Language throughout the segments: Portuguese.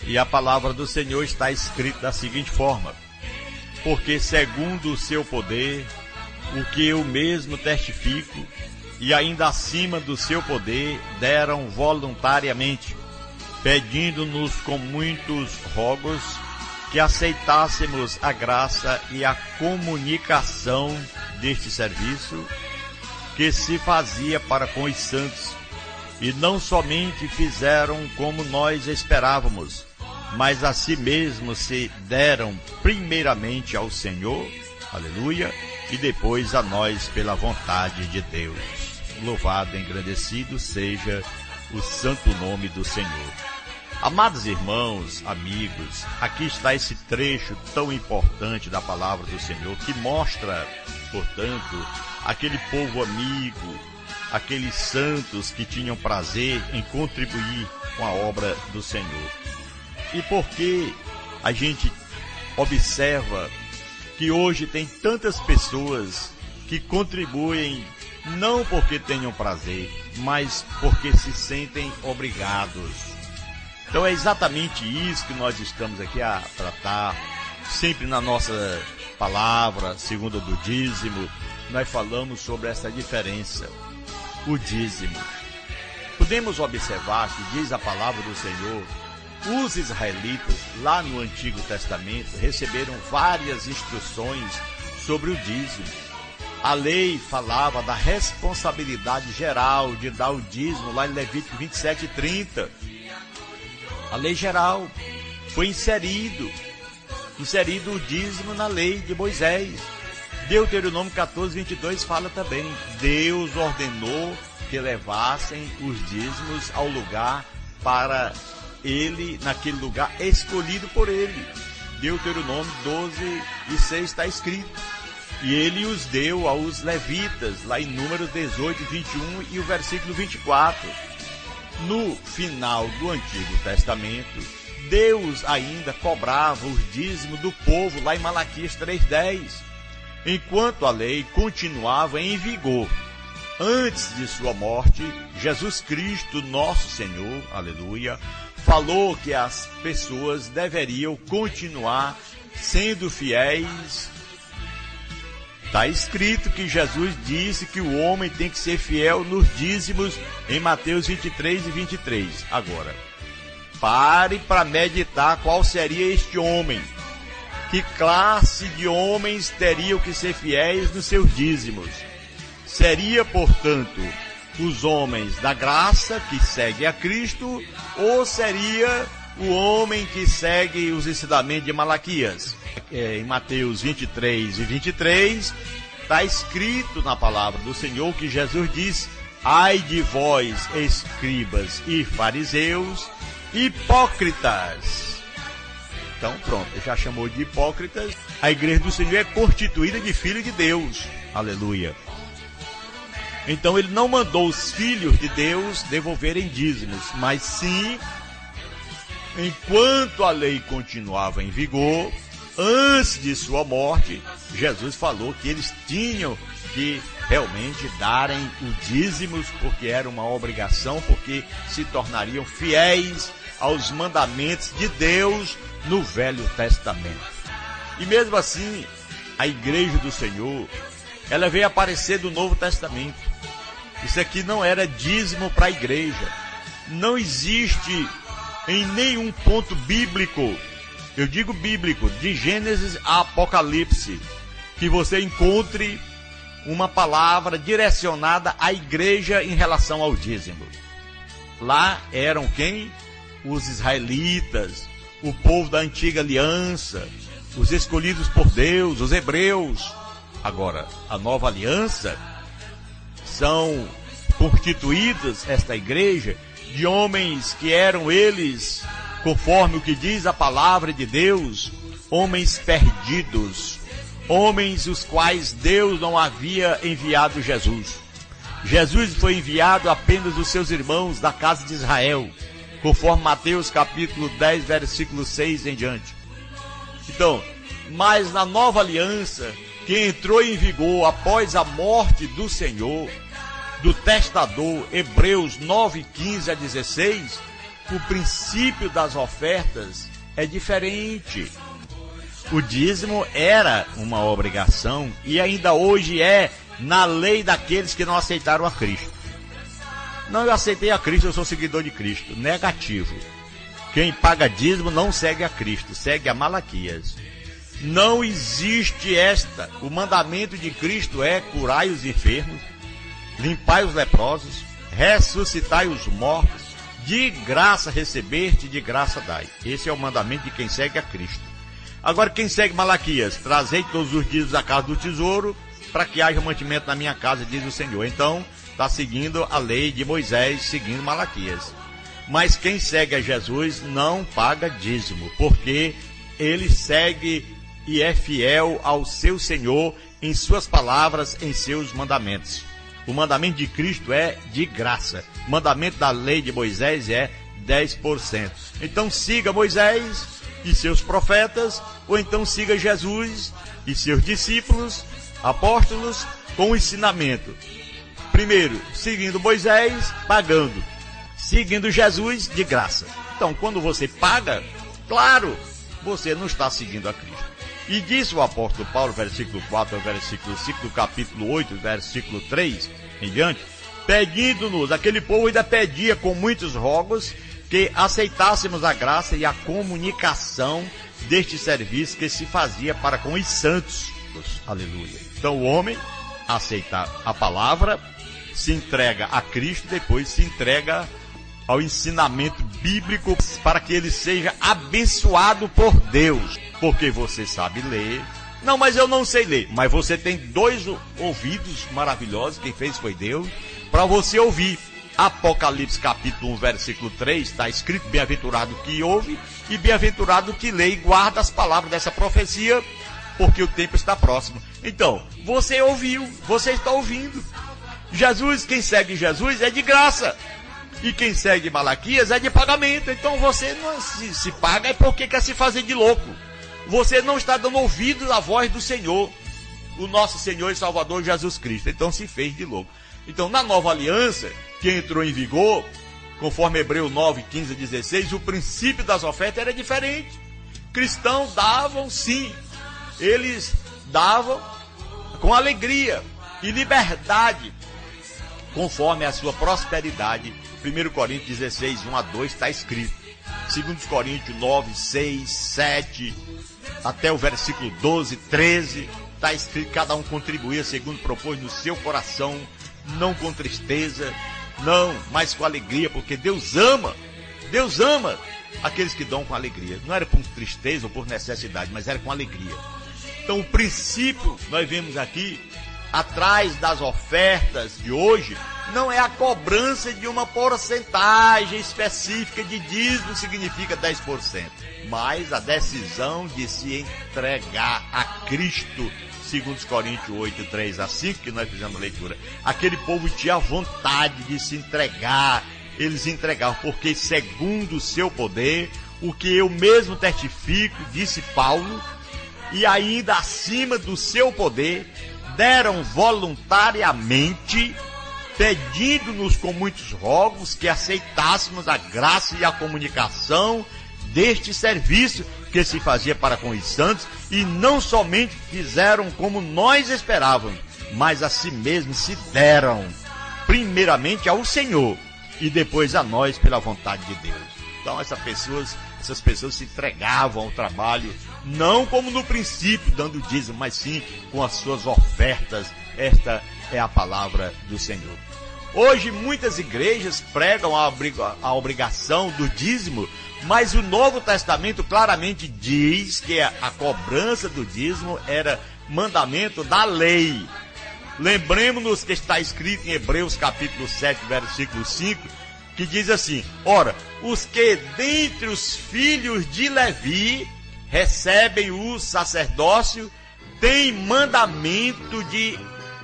E a palavra do Senhor está escrita da seguinte forma: porque segundo o seu poder, o que eu mesmo testifico, e ainda acima do seu poder, deram voluntariamente, pedindo-nos com muitos rogos que aceitássemos a graça e a comunicação deste serviço que se fazia para com os santos. E não somente fizeram como nós esperávamos, mas a si mesmos se deram primeiramente ao Senhor, aleluia, e depois a nós pela vontade de Deus. Louvado e engrandecido seja o santo nome do Senhor. Amados irmãos, amigos, aqui está esse trecho tão importante da palavra do Senhor que mostra, portanto, aquele povo amigo, aqueles santos que tinham prazer em contribuir com a obra do Senhor. E por que a gente observa que hoje tem tantas pessoas que contribuem não porque tenham prazer, mas porque se sentem obrigados? Então é exatamente isso que nós estamos aqui a tratar, sempre na nossa palavra, segundo do dízimo, nós falamos sobre essa diferença, o dízimo. Podemos observar que diz a palavra do Senhor, os israelitas, lá no Antigo Testamento, receberam várias instruções sobre o dízimo. A lei falava da responsabilidade geral de dar o dízimo, lá em Levítico 27:30. A lei geral foi inserido o dízimo na lei de Moisés. Deuteronômio 14:22 fala também, Deus ordenou que levassem os dízimos ao lugar para ele, naquele lugar escolhido por ele. Deuteronômio 12:6 está escrito. E ele os deu aos levitas, lá em Números 18:21 e o versículo 24. No final do Antigo Testamento, Deus ainda cobrava os dízimos do povo, lá em Malaquias 3:10, enquanto a lei continuava em vigor. Antes de sua morte, Jesus Cristo, nosso Senhor, aleluia, falou que as pessoas deveriam continuar sendo fiéis. Está escrito que Jesus disse que o homem tem que ser fiel nos dízimos em Mateus 23:23. Agora, pare para meditar qual seria este homem. Que classe de homens teriam que ser fiéis nos seus dízimos? Seria, portanto, os homens da graça que seguem a Cristo, ou seria o homem que segue os ensinamentos de Malaquias? Em Mateus 23:23, está escrito na palavra do Senhor que Jesus diz, ai de vós, escribas e fariseus, hipócritas. Então pronto, já chamou de hipócritas. A igreja do Senhor é constituída de filhos de Deus, aleluia. Então ele não mandou os filhos de Deus devolverem dízimos, mas sim, enquanto a lei continuava em vigor, antes de sua morte, Jesus falou que eles tinham que realmente darem os dízimos, porque era uma obrigação, porque se tornariam fiéis aos mandamentos de Deus no Velho Testamento. E mesmo assim, a igreja do Senhor, ela veio aparecer do Novo Testamento. Isso aqui não era dízimo para a igreja. Não existe em nenhum ponto bíblico, eu digo bíblico, de Gênesis a Apocalipse, que você encontre uma palavra direcionada à igreja em relação ao dízimo. Lá eram quem? Os israelitas, o povo da antiga aliança, os escolhidos por Deus, os hebreus. Agora, a nova aliança, são constituídas, esta igreja, de homens que eram eles, conforme o que diz a palavra de Deus, homens perdidos, homens os quais Deus não havia enviado Jesus. Jesus foi enviado apenas dos seus irmãos da casa de Israel, conforme Mateus capítulo 10, versículo 6 em diante. Então, mas na nova aliança, que entrou em vigor após a morte do Senhor, do testador, Hebreus 9, 15 a 16, o princípio das ofertas é diferente. O dízimo era uma obrigação e ainda hoje é na lei daqueles que não aceitaram a Cristo. Não, eu aceitei a Cristo, eu sou seguidor de Cristo. Negativo. Quem paga dízimo não segue a Cristo, segue a Malaquias. Não existe esta. O mandamento de Cristo é: curai os enfermos, limpai os leprosos, ressuscitai os mortos, de graça recebeste, de graça dai. Esse é o mandamento de quem segue a Cristo. Agora, quem segue Malaquias: trazei todos os dízimos da casa do tesouro, para que haja mantimento na minha casa, diz o Senhor. Então, está seguindo a lei de Moisés, seguindo Malaquias. Mas quem segue a Jesus não paga dízimo, porque ele segue e é fiel ao seu Senhor em suas palavras, em seus mandamentos. O mandamento de Cristo é de graça. O mandamento da lei de Moisés é 10%. Então siga Moisés e seus profetas, ou então siga Jesus e seus discípulos, apóstolos, com o ensinamento. Primeiro, seguindo Moisés, pagando. Seguindo Jesus, de graça. Então, quando você paga, claro, você não está seguindo a Cristo. E disse o apóstolo Paulo, versículo 4, versículo 5, do capítulo 8, versículo 3, em diante, pedindo-nos, aquele povo ainda pedia com muitos rogos, que aceitássemos a graça e a comunicação deste serviço que se fazia para com os santos. Aleluia. Então o homem aceita a palavra, se entrega a Cristo, depois se entrega ao ensinamento bíblico para que ele seja abençoado por Deus. Porque você sabe ler. Não, mas eu não sei ler. Mas você tem dois ouvidos maravilhosos, quem fez foi Deus, para você ouvir. Apocalipse capítulo 1, versículo 3, está escrito: bem-aventurado que ouve e bem-aventurado que lê e guarda as palavras dessa profecia, porque o tempo está próximo. Então, você ouviu, você está ouvindo. Jesus, quem segue Jesus é de graça. E quem segue Malaquias é de pagamento. Então você não se paga é porque quer se fazer de louco. Você não está dando ouvido à voz do Senhor, o nosso Senhor e Salvador Jesus Cristo. Então se fez de louco. Então, na nova aliança, que entrou em vigor, conforme Hebreus 9, 15 a 16, o princípio das ofertas era diferente. Cristãos davam, sim. Eles davam com alegria e liberdade, conforme a sua prosperidade. 1 Coríntios 16, 1 a 2 está escrito. 2 Coríntios 9, 6, 7, até o versículo 12, 13, está escrito: cada um contribuía segundo propôs no seu coração, não com tristeza, não, mas com alegria, porque Deus ama aqueles que dão com alegria. Não era por tristeza ou por necessidade, mas era com alegria. Então o princípio, nós vemos aqui, atrás das ofertas de hoje, não é a cobrança de uma porcentagem específica de dízimo, significa 10%, mas a decisão de se entregar a Cristo, segundo Coríntios 8, 3 a 5, que nós fizemos a leitura. Aquele povo tinha vontade de se entregar, eles entregavam, porque segundo o seu poder, o que eu mesmo testifico, disse Paulo, e ainda acima do seu poder, deram voluntariamente, pedindo-nos com muitos rogos que aceitássemos a graça e a comunicação deste serviço que se fazia para com os santos, e não somente fizeram como nós esperávamos, mas a si mesmos se deram, primeiramente ao Senhor, e depois a nós pela vontade de Deus. Então essas pessoas se entregavam ao trabalho, não como no princípio, dando dízimo, mas sim com as suas ofertas. Esta é a palavra do Senhor. Hoje muitas igrejas pregam a obrigação do dízimo, mas o Novo Testamento claramente diz que a cobrança do dízimo era mandamento da lei. Lembremos-nos que está escrito em Hebreus capítulo 7, versículo 5, que diz assim: ora, os que dentre os filhos de Levi recebem o sacerdócio têm mandamento de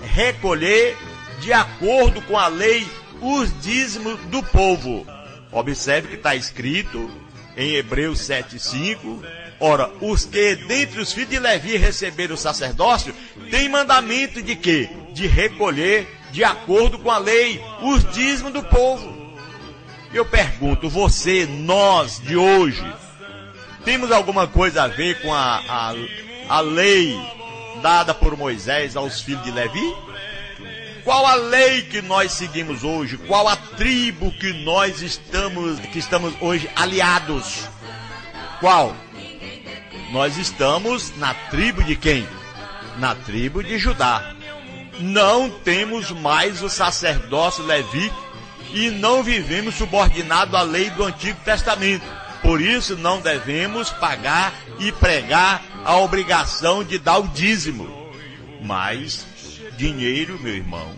recolher, de acordo com a lei, os dízimos do povo. Observe que está escrito em Hebreus 7,5, ora, os que dentre os filhos de Levi receberam o sacerdócio, têm mandamento de quê? De recolher, de acordo com a lei, os dízimos do povo. Eu pergunto, você, nós de hoje, temos alguma coisa a ver com a lei dada por Moisés aos filhos de Levi? Qual a lei que nós seguimos hoje? Qual a tribo que nós estamos hoje aliados? Qual? Nós estamos na tribo de quem? Na tribo de Judá. Não temos mais o sacerdócio levítico e não vivemos subordinado à lei do Antigo Testamento. Por isso não devemos pagar e pregar a obrigação de dar o dízimo. Mas dinheiro, meu irmão,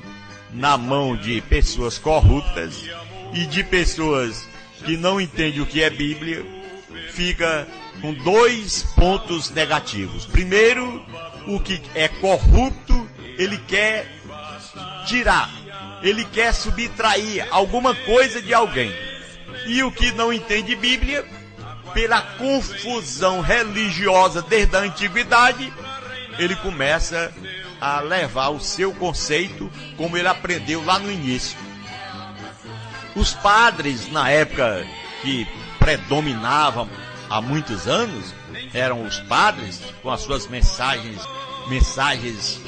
na mão de pessoas corruptas e de pessoas que não entendem o que é Bíblia, fica com 2 pontos negativos. Primeiro, o que é corrupto, ele quer tirar, ele quer subtrair alguma coisa de alguém. E o que não entende Bíblia, pela confusão religiosa desde a antiguidade, ele começa a levar o seu conceito como ele aprendeu lá no início. Os padres, na época que predominavam há muitos anos, eram os padres com as suas mensagens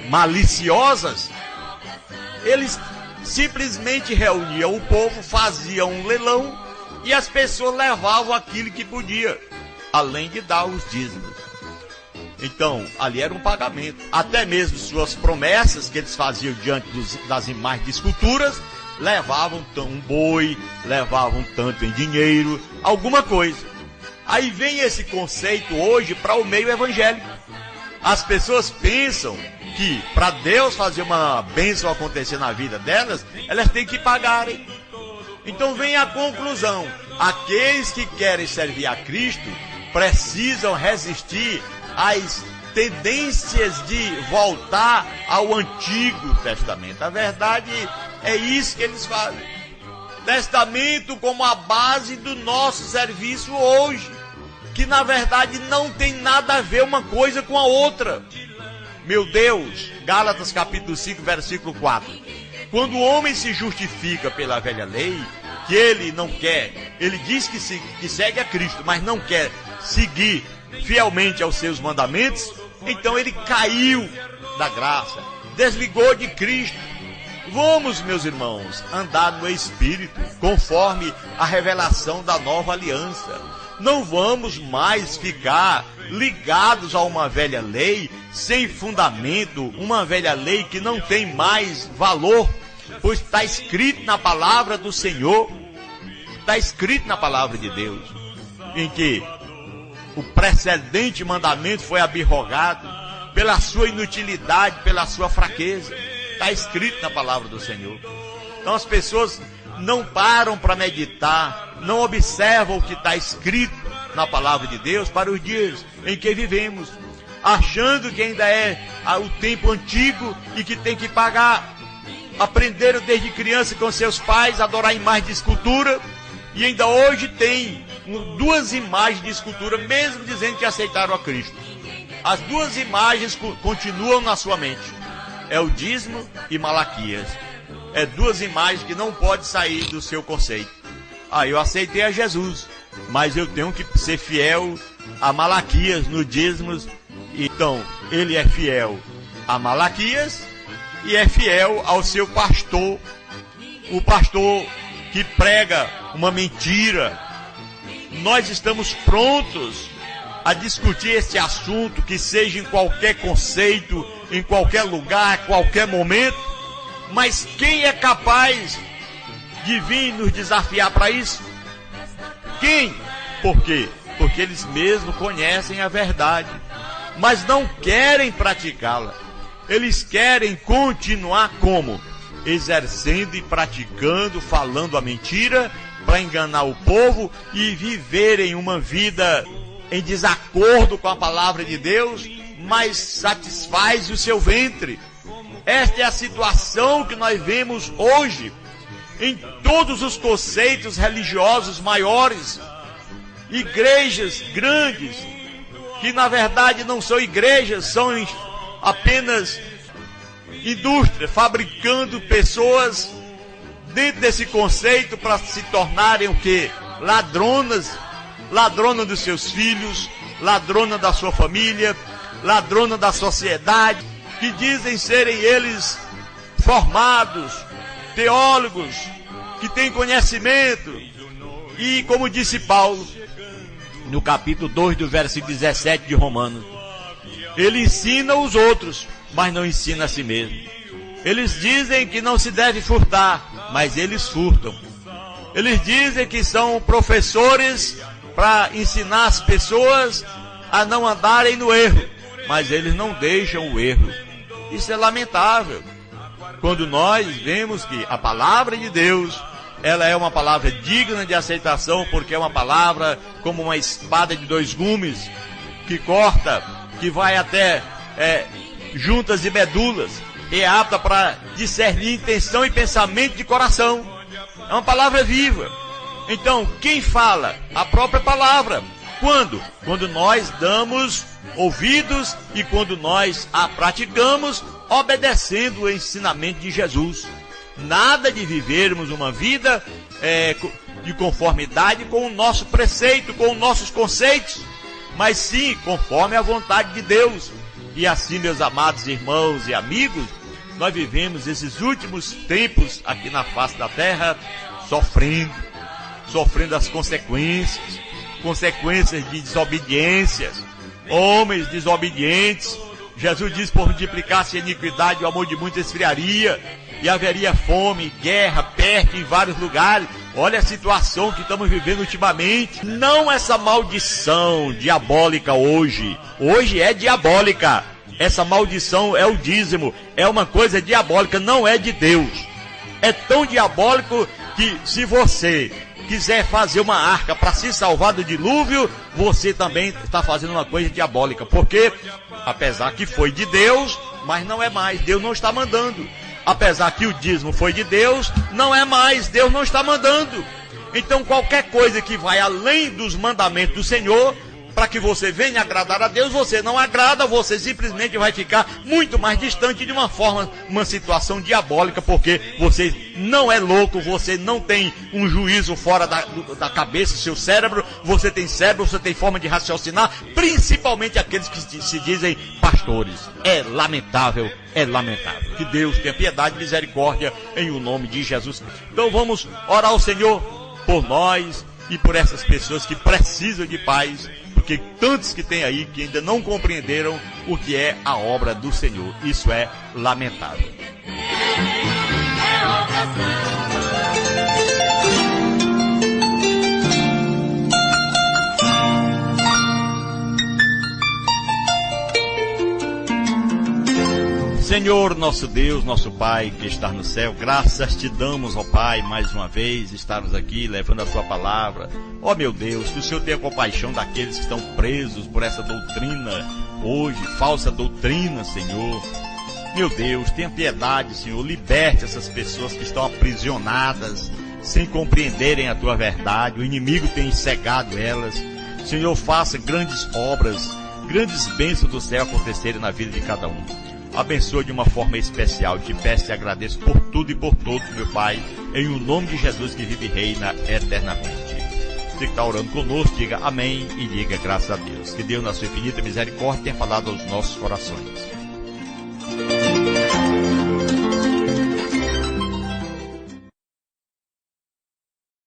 maliciosas. Eles simplesmente reuniam o povo, faziam um leilão e as pessoas levavam aquilo que podia, além de dar os dízimos. Então, ali era um pagamento. Até mesmo suas promessas que eles faziam diante das imagens de esculturas, levavam um boi, levavam tanto em dinheiro, alguma coisa. Aí vem esse conceito hoje para o meio evangélico. As pessoas pensam que para Deus fazer uma bênção acontecer na vida delas, elas têm que pagarem. Então vem a conclusão: aqueles que querem servir a Cristo precisam resistir às tendências de voltar ao Antigo Testamento. A verdade é isso que eles fazem. Testamento como a base do nosso serviço hoje, que na verdade não tem nada a ver uma coisa com a outra. Meu Deus, Gálatas capítulo 5, versículo 4. Quando o homem se justifica pela velha lei, que ele não quer, ele diz que segue a Cristo, mas não quer seguir fielmente aos seus mandamentos, então ele caiu da graça, desligou de Cristo. Vamos, meus irmãos, andar no Espírito, conforme a revelação da nova aliança. Não vamos mais ficar ligados a uma velha lei sem fundamento, uma velha lei que não tem mais valor, pois está escrito na palavra do Senhor, está escrito na palavra de Deus, em que o precedente mandamento foi abrogado pela sua inutilidade, pela sua fraqueza. Está escrito na palavra do Senhor. Então as pessoas não param para meditar, não observam o que está escrito na palavra de Deus para os dias em que vivemos, achando que ainda é o tempo antigo e que tem que pagar. Aprenderam desde criança com seus pais a adorar imagens de escultura e ainda hoje tem 2 imagens de escultura, mesmo dizendo que aceitaram a Cristo. As 2 imagens continuam na sua mente. É o dízimo e Malaquias. É 2 imagens que não pode sair do seu conceito. Eu aceitei a Jesus, mas eu tenho que ser fiel a Malaquias no dízimos. Então, ele é fiel a Malaquias e é fiel ao seu pastor, o pastor que prega uma mentira. Nós estamos prontos a discutir esse assunto, que seja em qualquer conceito, em qualquer lugar, qualquer momento, mas quem é capaz de vir nos desafiar para isso? Quem? Por quê? Porque eles mesmos conhecem a verdade, mas não querem praticá-la. Eles querem continuar como? Exercendo e praticando, falando a mentira, para enganar o povo e viverem uma vida em desacordo com a palavra de Deus, mas satisfaz o seu ventre. Esta é a situação que nós vemos hoje em todos os conceitos religiosos maiores. Igrejas grandes, que na verdade não são igrejas, são apenas indústria, fabricando pessoas dentro desse conceito para se tornarem o quê? Ladronas, ladrona dos seus filhos, ladrona da sua família, ladrona da sociedade, que dizem serem eles formados, teólogos, que têm conhecimento. E como disse Paulo, no capítulo 2 do versículo 17 de Romanos, ele ensina os outros, mas não ensina a si mesmo. Eles dizem que não se deve furtar, mas eles furtam. Eles dizem que são professores para ensinar as pessoas a não andarem no erro, mas eles não deixam o erro. Isso é lamentável. Quando nós vemos que a palavra de Deus, ela é uma palavra digna de aceitação, porque é uma palavra como uma espada de dois gumes, que corta, que vai até juntas e medulas, e é apta para discernir intenção e pensamento de coração. É uma palavra viva. Então, quem fala? A própria palavra. Quando? Quando nós damos ouvidos e quando nós a praticamos, obedecendo o ensinamento de Jesus. Nada de vivermos uma vida de conformidade com o nosso preceito, com os nossos conceitos, mas sim conforme a vontade de Deus. E assim, meus amados irmãos e amigos, nós vivemos esses últimos tempos aqui na face da terra, sofrendo as consequências de desobediências, homens desobedientes. Jesus diz: por multiplicar-se a iniquidade, o amor de muitos esfriaria, e haveria fome, guerra, peste em vários lugares. Olha a situação que estamos vivendo ultimamente. Não essa maldição diabólica hoje é diabólica. Essa maldição é o dízimo, é uma coisa diabólica, não é de Deus. É tão diabólico que se você quiser fazer uma arca para se salvar do dilúvio, você também está fazendo uma coisa diabólica, porque apesar que foi de Deus, mas não é mais, Deus não está mandando. Apesar que o dízimo foi de Deus, não é mais, Deus não está mandando. Então qualquer coisa que vai além dos mandamentos do Senhor, para que você venha agradar a Deus, você não agrada, você simplesmente vai ficar muito mais distante de uma situação diabólica, porque você não é louco, você não tem um juízo fora da cabeça, seu cérebro, você tem forma de raciocinar, principalmente aqueles que se dizem pastores. É lamentável. Que Deus tenha piedade e misericórdia em o nome de Jesus. Então vamos orar ao Senhor por nós e por essas pessoas que precisam de paz, porque tantos que tem aí que ainda não compreenderam o que é a obra do Senhor. Isso é lamentável. Senhor, nosso Deus, nosso Pai que está no céu, graças te damos, ó Pai, mais uma vez, estarmos aqui levando a tua palavra. Ó meu Deus, que o Senhor tenha compaixão daqueles que estão presos por essa doutrina hoje, falsa doutrina, Senhor. Meu Deus, tenha piedade, Senhor, liberte essas pessoas que estão aprisionadas, sem compreenderem a tua verdade. O inimigo tem cegado elas. Senhor, faça grandes obras, grandes bênçãos do céu acontecerem na vida de cada um. Abençoa de uma forma especial. Te peço e agradeço por tudo e por todos, meu Pai, em o nome de Jesus que vive e reina eternamente. Você que está orando conosco, diga amém e diga graças a Deus. Que Deus, na sua infinita misericórdia, tenha falado aos nossos corações.